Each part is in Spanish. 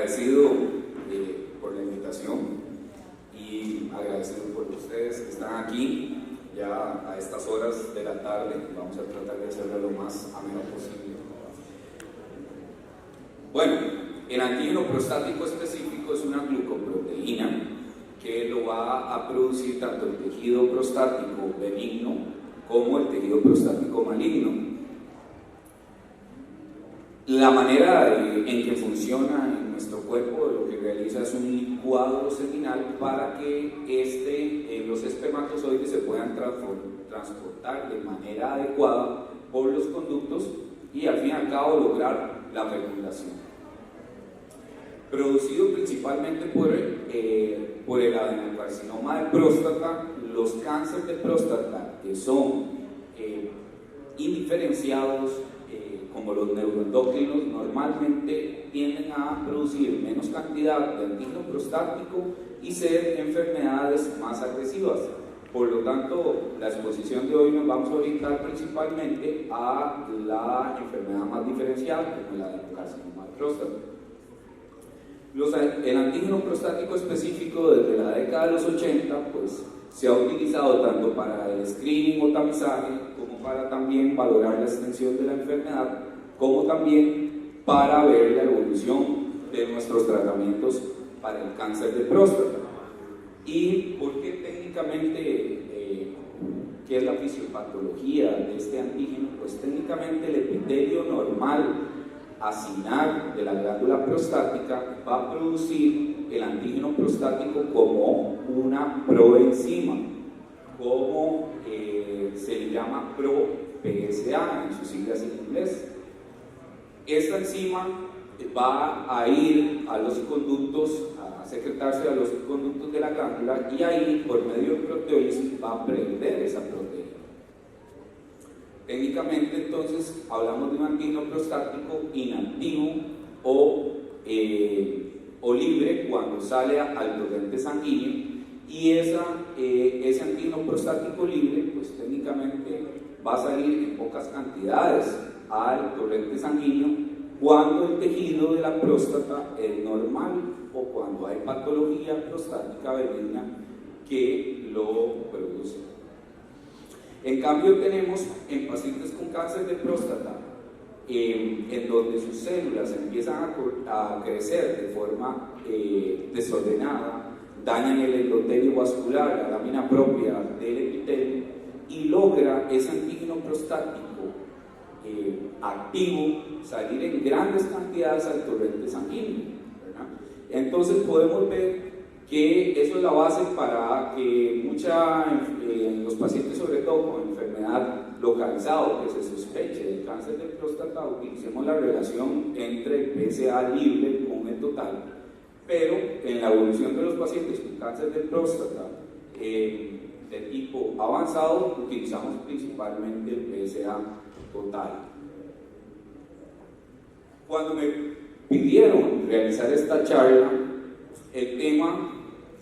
agradecido por la invitación y agradecido por ustedes que están aquí ya a estas horas de la tarde. Vamos a tratar de hacerlo lo más ameno posible. Bueno, el antígeno prostático específico es una glucoproteína que lo va a producir tanto el tejido prostático benigno como el tejido prostático maligno. La manera en que funciona en nuestro cuerpo, lo que realiza es un licuado seminal para que los espermatozoides se puedan transportar de manera adecuada por los conductos y al fin y al cabo lograr la fecundación. Producido principalmente por el adenocarcinoma de próstata, los cánceres de próstata que son indiferenciados, como los neuroendocrinos, normalmente tienden a producir menos cantidad de antígeno prostático y ser enfermedades más agresivas. Por lo tanto, la exposición de hoy nos vamos a orientar principalmente a la enfermedad más diferencial, como el adenocarcinoma de próstata. El antígeno prostático específico desde la década de los 80 pues, se ha utilizado tanto para el screening o tamizaje, como para también valorar la extensión de la enfermedad, como también para ver la evolución de nuestros tratamientos para el cáncer de próstata. ¿Y por qué técnicamente, qué es la fisiopatología de este antígeno? Pues técnicamente el epitelio normal acinar de la glándula prostática va a producir el antígeno prostático como una proenzima, como se le llama pro-PSA en sus siglas en inglés. Esta enzima va a ir a los conductos, a secretarse a los conductos de la glándula y ahí, por medio de proteólisis, va a prender esa proteína. Técnicamente, entonces, hablamos de un antígeno prostático inactivo o libre cuando sale al torrente sanguíneo, y ese antígeno prostático libre, pues técnicamente va a salir en pocas cantidades al torrente sanguíneo cuando el tejido de la próstata es normal o cuando hay patología prostática benigna que lo produce. En cambio tenemos en pacientes con cáncer de próstata en donde sus células empiezan a crecer de forma desordenada, dañan el endotelio vascular, la lámina propia del epitelio, y logra ese antígeno prostático activo salir en grandes cantidades al torrente sanguíneo, ¿verdad? Entonces podemos ver que eso es la base para que en los pacientes, sobre todo con enfermedad localizada o que se sospeche del cáncer de próstata, utilicemos la relación entre el PSA libre con el total, pero en la evolución de los pacientes con cáncer de próstata de tipo avanzado utilizamos principalmente el PSA total. Cuando me pidieron realizar esta charla, el tema,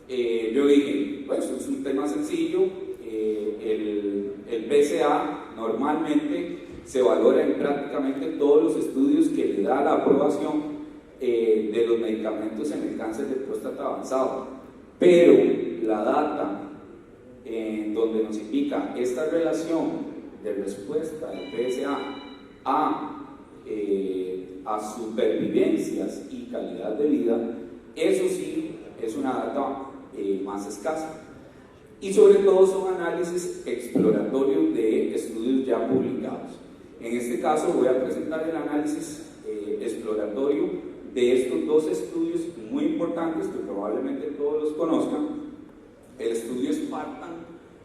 yo dije, pues es un tema sencillo. El PSA normalmente se valora en prácticamente todos los estudios que le da la aprobación de los medicamentos en el cáncer de próstata avanzado, pero la data en donde nos indica esta relación de respuesta del PSA a supervivencias y calidad de vida, eso sí es una data más escasa, y sobre todo son análisis exploratorios de estudios ya publicados. En este caso voy a presentar el análisis exploratorio de estos dos estudios muy importantes que probablemente todos los conozcan. El estudio Spartan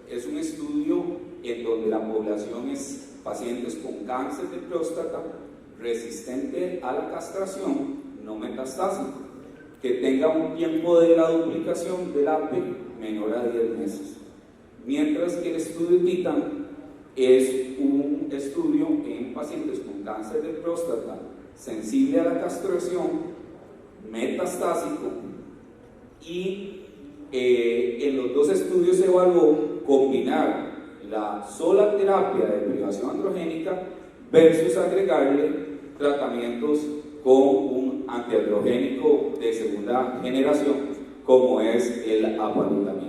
es un estudio en donde la población es pacientes con cáncer de próstata resistente a la castración, no metastásico, que tenga un tiempo de la duplicación del AP menor a 10 meses. Mientras que el estudio Titan es un estudio en pacientes con cáncer de próstata sensible a la castración, metastásico, y en los dos estudios se evaluó combinar la sola terapia de privación androgénica versus agregarle tratamientos con un antiandrogénico de segunda generación, como es el apalutamida.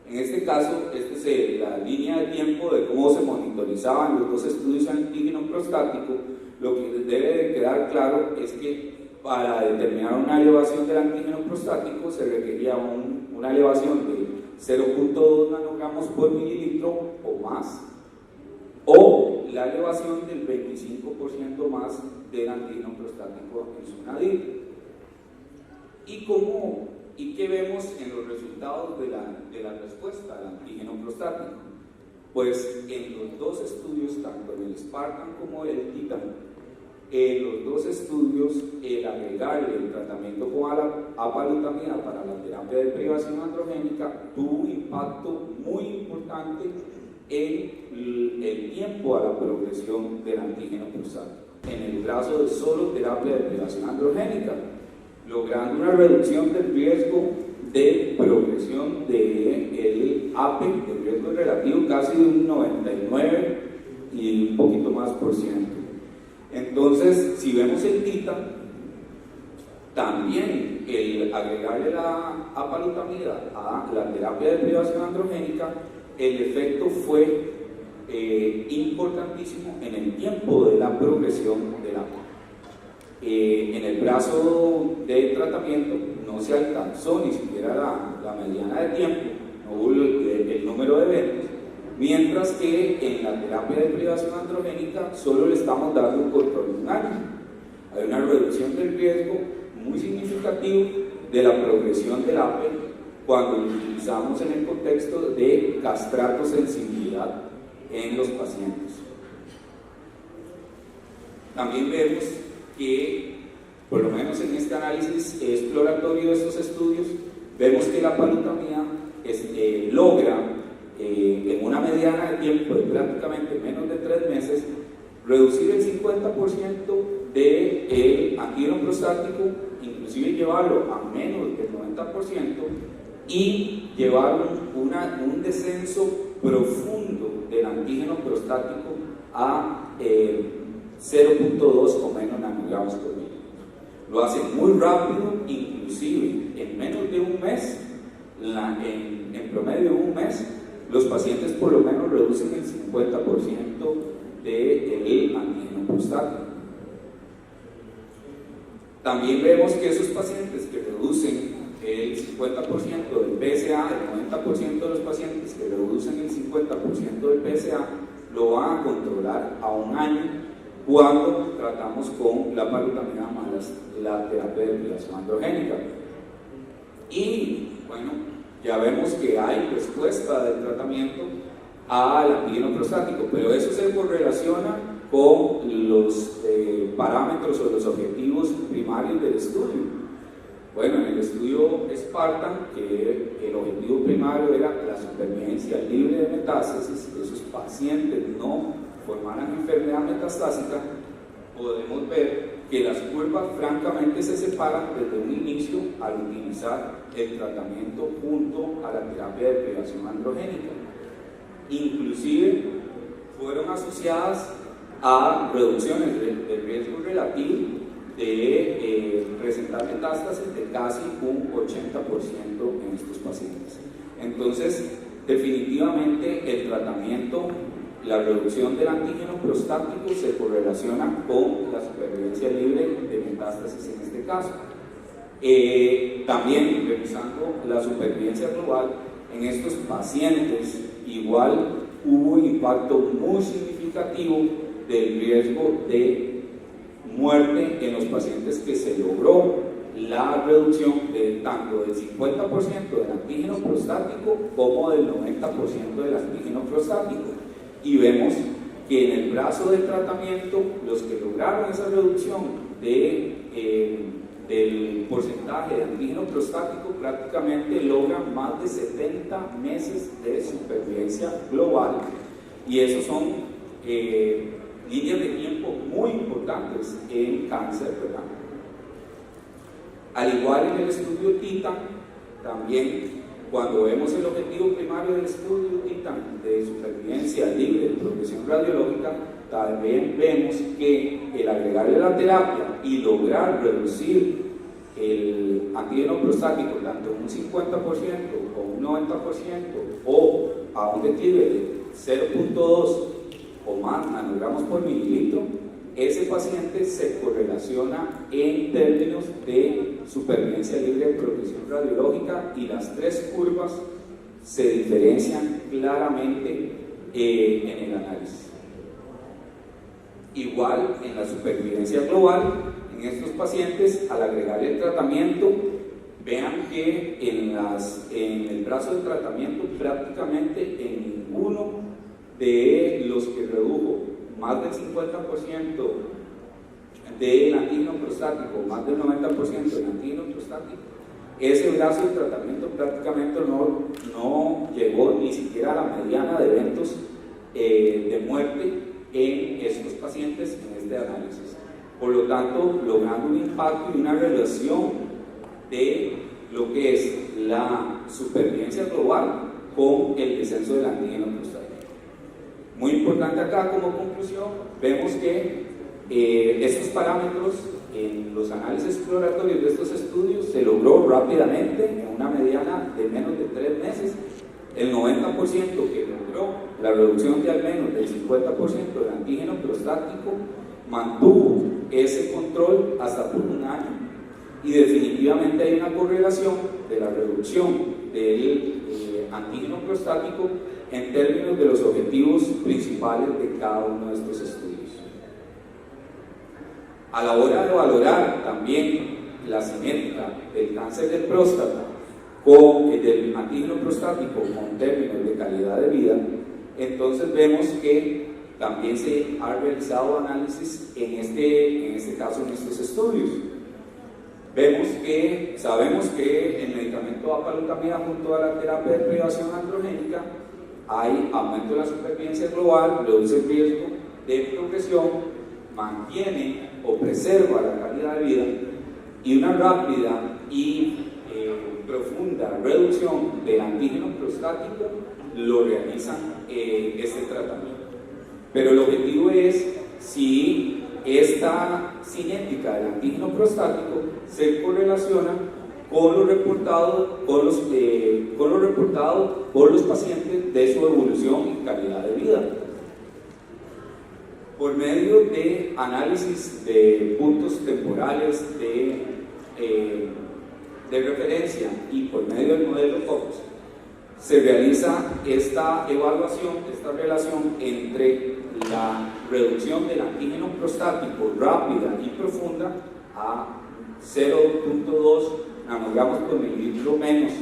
En este caso, esta es la línea de tiempo de cómo se monitorizaban los dos estudios antígeno prostático. Lo que debe de quedar claro es que para determinar una elevación del antígeno prostático se requería una elevación de 0.2 nanogramos por mililitro o más, o la elevación del 25% más del antígeno prostático en su nadir. ¿Y qué vemos en los resultados de la respuesta al antígeno prostático? Pues en los dos estudios, tanto en el Spartan como el Titan, en los dos estudios, el agregarle el tratamiento con apalutamida para la terapia de privación androgénica tuvo un impacto muy importante en el tiempo a la progresión del antígeno prostático, en el caso de solo terapia de privación androgénica, logrando una reducción del riesgo de progresión del APE, del riesgo relativo casi de un 99 y un poquito más por ciento. Entonces, si vemos el TITA, también el agregarle la apalutamida a la terapia de privación androgénica, el efecto fue importantísimo en el tiempo de la progresión del APE. En el brazo de tratamiento no se alcanzó ni siquiera la mediana de tiempo, no hubo el número de eventos, mientras que en la terapia de privación androgénica solo le estamos dando un control de un año. Hay una reducción del riesgo muy significativo de la progresión del APE cuando lo utilizamos en el contexto de castratosensibilidad en los pacientes. También vemos que, por lo menos en este análisis exploratorio de estos estudios, vemos que la apalutamida logra en una mediana de tiempo de prácticamente menos de 3 meses reducir el 50% del antígeno prostático, inclusive llevarlo a menos del 90% y llevar un descenso profundo del antígeno prostático a 0.2 o menos nanogramos por mililitro. Lo hace muy rápido, inclusive en menos de un mes, en promedio de un mes, los pacientes por lo menos reducen el 50% del antígeno prostático. También vemos que esos pacientes que reducen el 50% del PSA, el 90% de los pacientes que reducen el 50% del PSA, lo van a controlar a un año cuando tratamos con la apalutamida más la terapia de privación androgénica. Y bueno, ya vemos que hay respuesta del tratamiento al antígeno prostático, pero eso se correlaciona con los parámetros o los objetivos primarios del estudio. Bueno, en el estudio Spartan, que el objetivo primario era la supervivencia libre de metástasis, que esos pacientes no formaran enfermedad metastásica, podemos ver que las curvas francamente se separan desde un inicio al utilizar el tratamiento junto a la terapia de privación androgénica. Inclusive fueron asociadas a reducciones del riesgo relativo de presentar metástasis de casi un 80% en estos pacientes. Entonces, definitivamente el tratamiento, la reducción del antígeno prostático se correlaciona con la supervivencia libre de metástasis en este caso. También revisando la supervivencia global en estos pacientes, igual hubo un impacto muy significativo del riesgo de muerte en los pacientes que se logró la reducción de tanto del 50% del antígeno prostático como del 90% del antígeno prostático. Y vemos que en el brazo del tratamiento, los que lograron esa reducción del porcentaje de antígeno prostático prácticamente logran más de 70 meses de supervivencia global. Y esos son líneas de tiempo muy importantes en cáncer, ¿verdad? Al igual en el estudio TITAN, también cuando vemos el objetivo primario del estudio TITAN de supervivencia libre de progresión radiológica, también vemos que el agregado agregarle la terapia y lograr reducir el antígeno prostático tanto un 50% o un 90% o a un declive de 0.2 o más nanogramos por mililitro, ese paciente se correlaciona en términos de supervivencia libre de progresión radiológica y las tres curvas se diferencian claramente en el análisis. Igual en la supervivencia global, en estos pacientes, al agregar el tratamiento, vean que en el brazo de tratamiento prácticamente en ninguno de los que redujo más del 50% del antígeno prostático, más del 90% del antígeno prostático, ese brazo de tratamiento prácticamente no llegó ni siquiera a la mediana de eventos de muerte en estos pacientes en este análisis. Por lo tanto, logrando un impacto y una relación de lo que es la supervivencia global con el descenso del antígeno prostático. Muy importante acá como conclusión, vemos que estos parámetros en los análisis exploratorios de estos estudios se logró rápidamente en una mediana de menos de 3 meses. El 90% que logró la reducción de al menos del 50% del antígeno prostático mantuvo ese control hasta por un año, y definitivamente hay una correlación de la reducción del antígeno prostático en términos de los objetivos principales de cada uno de estos estudios. A la hora de valorar también la simétrica del cáncer de próstata con el del antígeno prostático con términos de calidad de vida, entonces vemos que también se ha realizado análisis en este caso en estos estudios. Sabemos que el medicamento apalutamida junto a la terapia de privación androgénica hay aumento de la supervivencia global, reduce el riesgo de progresión, mantiene o preserva la calidad de vida, y una rápida y profunda reducción del antígeno prostático lo realizan este tratamiento. Pero el objetivo es si esta cinética del antígeno prostático se correlaciona con lo reportado por los pacientes de su evolución y calidad de vida. Por medio de análisis de puntos temporales de referencia y por medio del modelo FOCUS, se realiza esta evaluación, esta relación entre la reducción del antígeno prostático rápida y profunda a 0.2 nanogramos por mililitro menos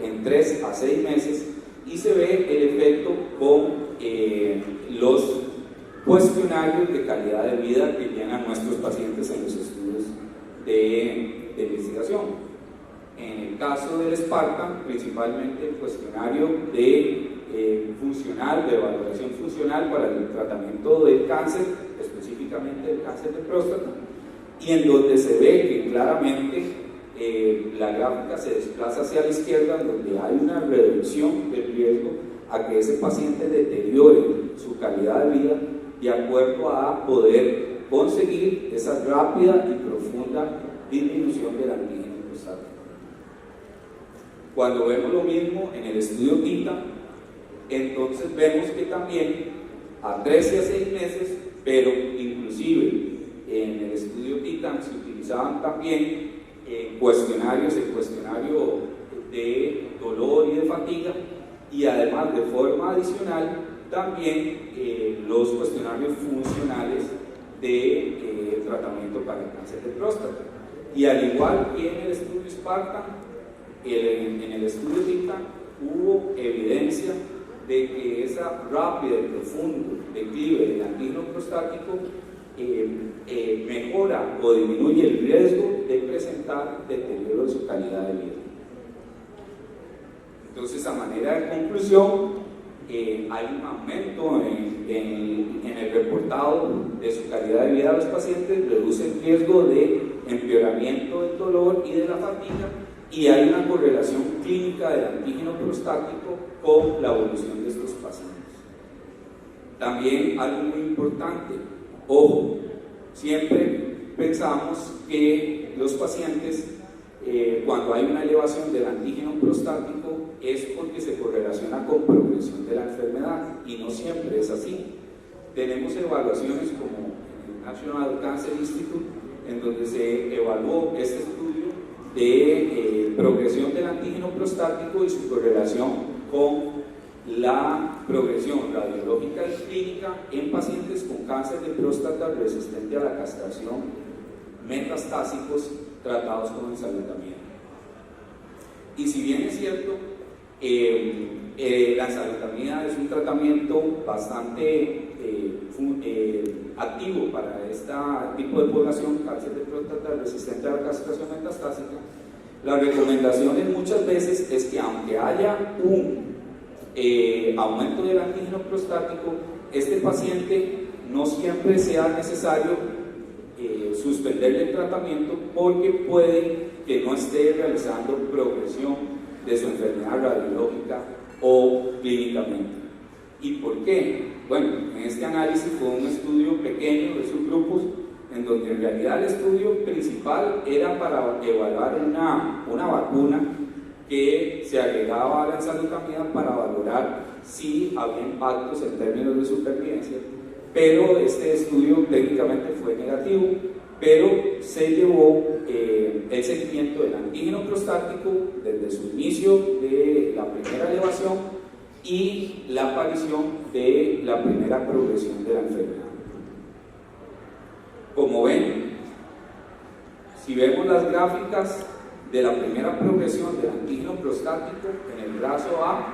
en 3 a 6 meses, y se ve el efecto con los cuestionarios de calidad de vida que llenan nuestros pacientes en los estudios de investigación. En el caso del Spartan, principalmente el cuestionario de valoración funcional para el tratamiento del cáncer, específicamente del cáncer de próstata, y en donde se ve que claramente la gráfica se desplaza hacia la izquierda, donde hay una reducción del riesgo a que ese paciente deteriore su calidad de vida de acuerdo a poder conseguir esa rápida y profunda disminución del antígeno prostático. Cuando vemos lo mismo en el estudio TITA, entonces vemos que también a 13 a 6 meses, pero inclusive en el estudio TITA se utilizaban también cuestionarios, el cuestionario de dolor y de fatiga, y además de forma adicional también los cuestionarios funcionales de tratamiento para el cáncer de próstata. Y al igual que en el estudio Spartan, en el estudio TITA hubo evidencia de que esa rápida y profundo declive del antígeno prostático mejora o disminuye el riesgo de presentar deterioro de su calidad de vida. Entonces, a manera de conclusión, hay un aumento en el reportado de su calidad de vida de los pacientes, reduce el riesgo de empeoramiento del dolor y de la fatiga, y hay una correlación clínica del antígeno prostático con la evolución de estos pacientes. También algo muy importante, ojo, Siempre pensamos que los pacientes, cuando hay una elevación del antígeno prostático, es porque se correlaciona con progresión de la enfermedad, y no siempre es así. Tenemos evaluaciones como el National Cancer Institute, en donde se evaluó este estudio de progresión del antígeno prostático y su correlación con la progresión radiológica y clínica en pacientes con cáncer de próstata resistente a la castración metastásicos tratados con ensalutamida. Y si bien es cierto, la ensalutamida es un tratamiento bastante activo para este tipo de población, cáncer de próstata resistente a la castración metastásica, las recomendaciones muchas veces es que aunque haya un aumento del antígeno prostático, este paciente no siempre sea necesario suspenderle el tratamiento, porque puede que no esté realizando progresión de su enfermedad radiológica o clínicamente. ¿Y por qué? Bueno, en este análisis fue un estudio pequeño de subgrupos, en donde en realidad el estudio principal era para evaluar una vacuna que se agregaba a la ensalutamida para valorar si había impactos en términos de supervivencia, pero este estudio técnicamente fue negativo, pero se llevó el seguimiento del antígeno prostático desde su inicio de la primera elevación y la aparición de la primera progresión de la enfermedad. Como ven, si vemos las gráficas de la primera progresión del antígeno prostático, en el brazo A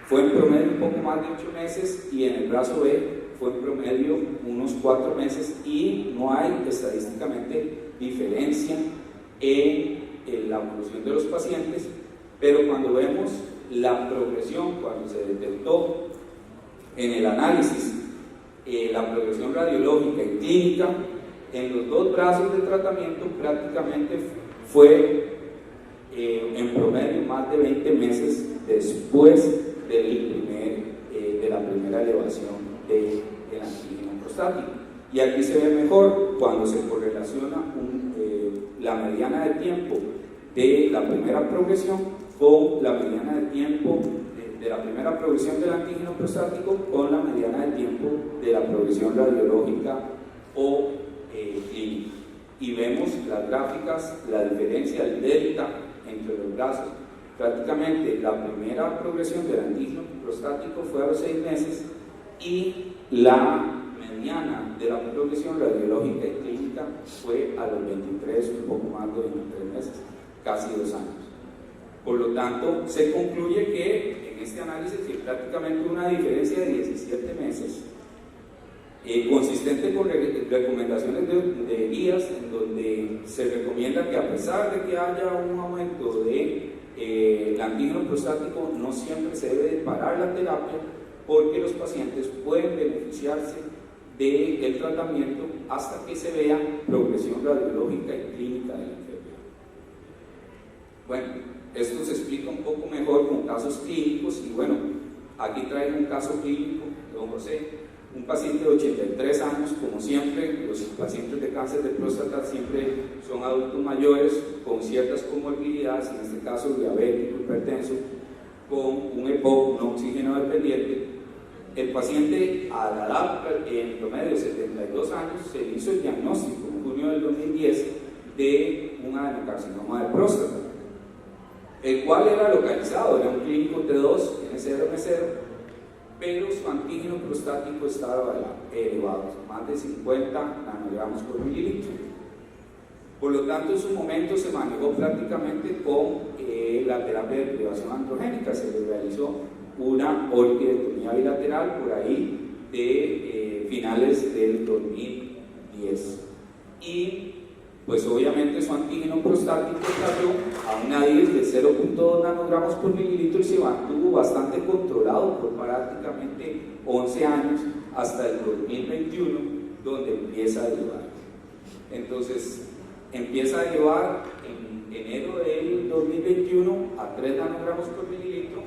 fue en promedio un poco más de 8 meses y en el brazo B fue en promedio unos 4 meses, y no hay estadísticamente diferencia en la evolución de los pacientes, pero cuando vemos la progresión, cuando se detectó en el análisis la progresión radiológica y clínica, en los 2 brazos de tratamiento prácticamente fue en promedio más de 20 meses después de la primera elevación del antígeno prostático. Y aquí se ve mejor cuando se correlaciona la mediana de tiempo de la primera progresión con la mediana de tiempo de la primera progresión del antígeno prostático con la mediana de tiempo de la progresión radiológica o clínica. Y vemos las gráficas, la diferencia del delta entre los brazos. Prácticamente la primera progresión del antígeno prostático fue a los 6 meses y la mediana de la progresión radiológica y clínica fue a los 23, un poco más de 23 meses, casi 2 años. Por lo tanto, se concluye que en este análisis hay prácticamente una diferencia de 17 meses, consistente con recomendaciones de guías, en donde se recomienda que a pesar de que haya un aumento de el antígeno prostático, no siempre se debe de parar la terapia, porque los pacientes pueden beneficiarse del tratamiento hasta que se vea progresión radiológica y clínica de la enfermedad. Bueno, esto se explica un poco mejor con casos clínicos, y bueno, aquí traigo un caso clínico de don José, un paciente de 83 años, como siempre. Los pacientes de cáncer de próstata siempre son adultos mayores con ciertas comorbilidades, en este caso diabético, hipertenso, con un EPOC no oxígeno dependiente. El paciente, a la edad en promedio de 72 años, se hizo el diagnóstico en junio del 2010 de un adenocarcinoma de próstata, el cual era localizado, era un clínico T2, N0, M0, pero su antígeno prostático estaba elevado, más de 50 nanogramos por mililitro. Por lo tanto, en su momento se manejó prácticamente con la terapia de privación androgénica. Se le realizó una orquiectomía bilateral por ahí de finales del 2010. Y pues obviamente su antígeno prostático cayó a una DIR de 0.2 nanogramos por mililitro y se mantuvo bastante controlado por prácticamente 11 años hasta el 2021, donde empieza a elevar. Entonces, empieza a elevar en enero del 2021 a 3 nanogramos por mililitro,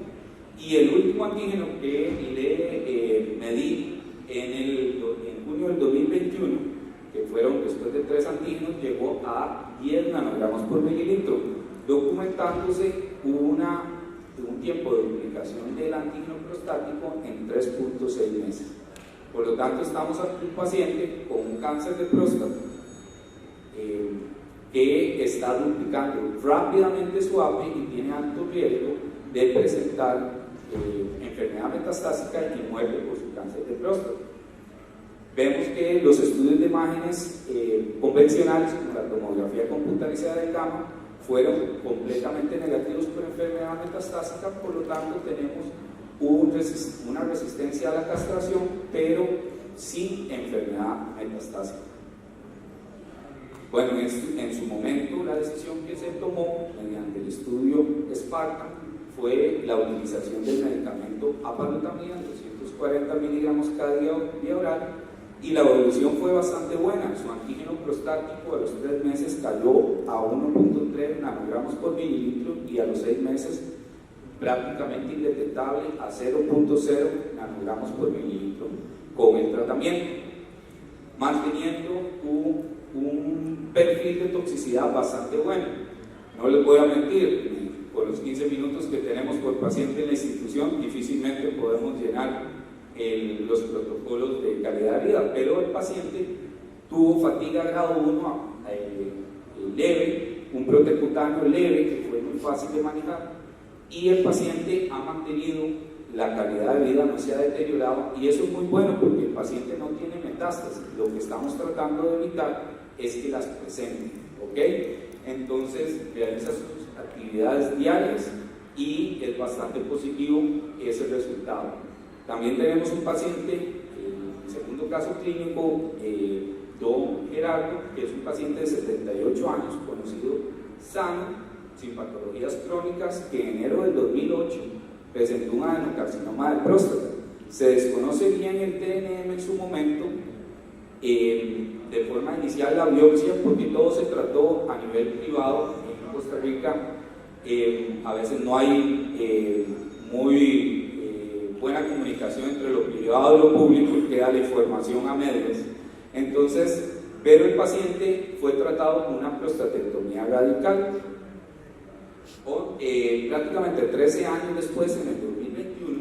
y el último antígeno que le medí en junio del 2021 que fueron después de 3 antígenos, llegó a 10 nanogramos por mililitro, documentándose un tiempo de duplicación del antígeno prostático en 3.6 meses. Por lo tanto, estamos ante un paciente con un cáncer de próstata que está duplicando rápidamente su APE y tiene alto riesgo de presentar enfermedad metastásica y muerte por su cáncer de próstata. Vemos que los estudios de imágenes convencionales, como la tomografía computarizada de gamma, fueron completamente negativos por enfermedad metastásica, por lo tanto tenemos una resistencia a la castración, pero sin enfermedad metastásica. Bueno, en su momento la decisión que se tomó mediante el estudio Spartan fue la utilización del medicamento apalutamida, 240 miligramos cada día vía oral, y la evolución fue bastante buena. Su antígeno prostático a los 3 meses cayó a 1.3 nanogramos por mililitro y a los 6 meses prácticamente indetectable a 0.0 nanogramos por mililitro con el tratamiento, manteniendo un perfil de toxicidad bastante bueno. No les voy a mentir, con los 15 minutos que tenemos por paciente en la institución difícilmente podemos llenar los protocolos de calidad de vida, pero el paciente tuvo fatiga grado 1 leve, un protecutáneo leve que fue muy fácil de manejar, y el paciente ha mantenido la calidad de vida, no se ha deteriorado, y eso es muy bueno porque el paciente no tiene metástasis. Lo que estamos tratando de evitar es que las presenten, ¿ok? Entonces realiza sus actividades diarias y es bastante positivo ese resultado. También tenemos un paciente, el segundo caso clínico, don Gerardo, que es un paciente de 78 años, conocido sano, sin patologías crónicas, que en enero del 2008 presentó un adenocarcinoma de próstata. Se desconoce bien el TNM en su momento, de forma inicial la biopsia, porque todo se trató a nivel privado en Costa Rica. A veces no hay muy buena comunicación entre lo privado y lo público y queda la información a medias. Entonces, pero el paciente fue tratado con una prostatectomía radical. Prácticamente 13 años después, en el 2021,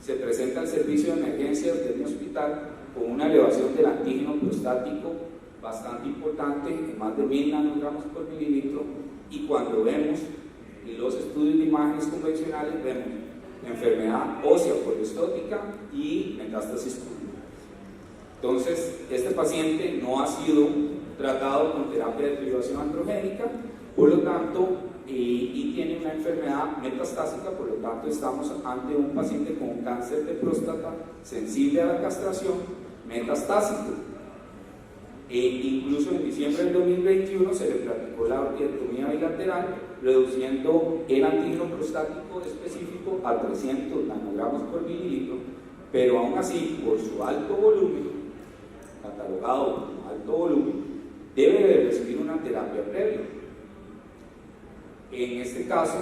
se presenta el servicio de emergencias de mi hospital con una elevación del antígeno prostático bastante importante, en más de 1000 nanogramos por mililitro, y cuando vemos los estudios de imágenes convencionales, vemos enfermedad ósea poliestótica y metástasis pulmonar. Entonces, este paciente no ha sido tratado con terapia de privación androgénica, por lo tanto, y tiene una enfermedad metastásica, por lo tanto estamos ante un paciente con cáncer de próstata sensible a la castración metastásico. Incluso en diciembre del 2021 se le practicó la orquiectomía bilateral, reduciendo el antígeno prostático específico a 300 nanogramos por mililitro, pero aún así, por su alto volumen, catalogado como alto volumen, debe de recibir una terapia previa. En este caso,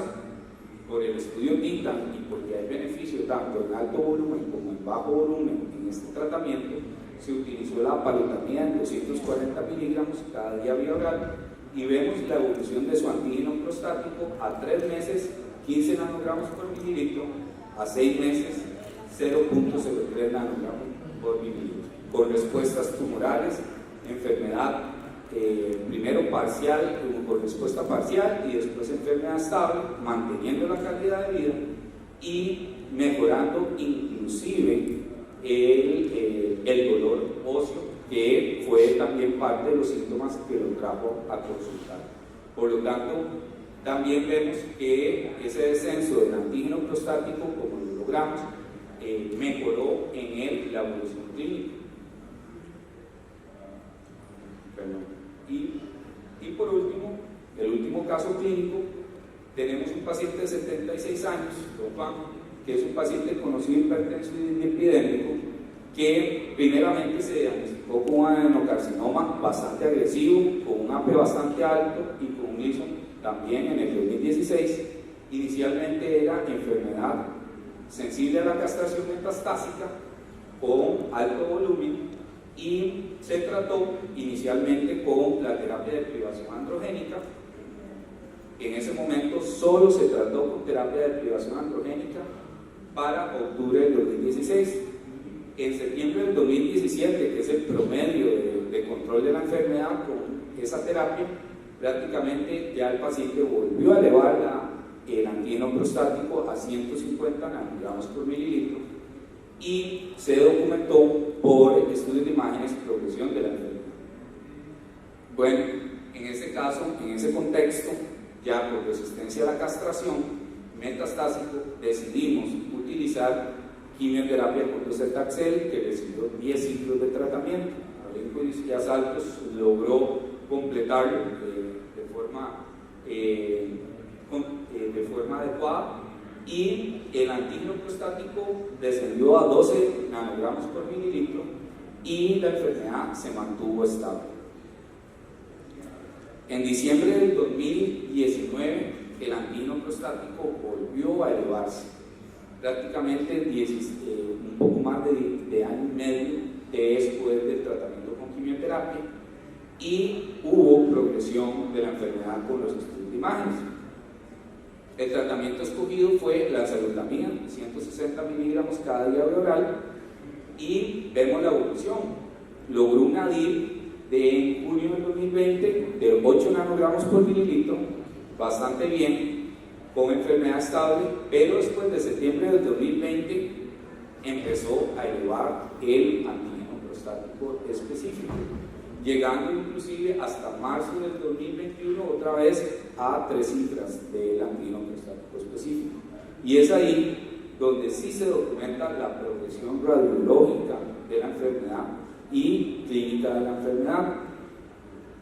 por el estudio TITAN y porque hay beneficio tanto en alto volumen como en bajo volumen en este tratamiento, se utilizó la apalutamida en 240 miligramos cada día vía oral, y vemos la evolución de su antígeno prostático a 3 meses 15 nanogramos por mililitro, a 6 meses 0.03 nanogramos por mililitro, con respuestas tumorales, enfermedad primero parcial, con respuesta parcial, y después enfermedad estable, manteniendo la calidad de vida y mejorando inclusive el dolor óseo, que fue también parte de los síntomas que lo trajo a consultar. Por lo tanto, también vemos que ese descenso del antígeno prostático, como lo logramos, mejoró en él la evolución clínica. Y por último, el último caso clínico, tenemos un paciente de 76 años, don Juan, que es un paciente conocido hipertenso y epidémico, que primeramente se diagnosticó con un adenocarcinoma bastante agresivo, con un AP bastante alto y con un Gleason también en el 2016. Inicialmente era enfermedad sensible a la castración metastásica con alto volumen, y se trató inicialmente con la terapia de privación androgénica. En ese momento solo se trató con terapia de privación androgénica para octubre del 2016. En septiembre del 2017, que es el promedio de control de la enfermedad con esa terapia, prácticamente ya el paciente volvió a elevar el antígeno prostático a 150 nanogramos por mililitro y se documentó por estudios de imágenes progresión de la enfermedad. Bueno, en ese caso, en ese contexto, ya por resistencia a la castración, metastásico, decidimos utilizar quimioterapia con docetaxel, que recibió 10 ciclos de tratamiento. Alenco y Asaltos logró completarlo de forma adecuada y el antígeno prostático descendió a 12 nanogramos por mililitro y la enfermedad se mantuvo estable. En diciembre del 2019 el antígeno prostático volvió a elevarse, prácticamente un poco más de año y medio después del tratamiento con quimioterapia, y hubo progresión de la enfermedad con los estudios de imágenes. El tratamiento escogido fue la enzalutamida, 160 miligramos cada día oral, y vemos la evolución. Logró un ADIR en junio del 2020 de 8 nanogramos por mililitro, bastante bien, con enfermedad estable, pero después de septiembre del 2020 empezó a elevar el antígeno prostático específico, llegando inclusive hasta marzo del 2021 otra vez a 3 cifras del antígeno prostático específico. Y es ahí donde sí se documenta la progresión radiológica de la enfermedad y clínica de la enfermedad,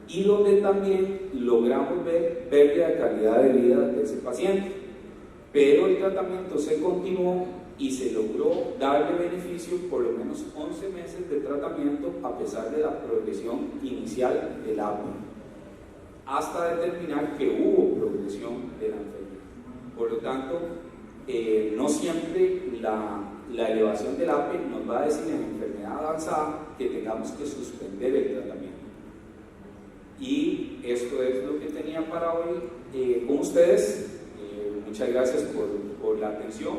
y donde también logramos ver pérdida de calidad de vida de ese paciente. Pero el tratamiento se continuó y se logró darle beneficio por lo menos 11 meses de tratamiento a pesar de la progresión inicial del APE, hasta determinar que hubo progresión de la enfermedad. Por lo tanto, no siempre la elevación del APE nos va a decir en enfermedad avanzada que tengamos que suspender el tratamiento. Y esto es lo que tenía para hoy con ustedes. Muchas gracias por la atención.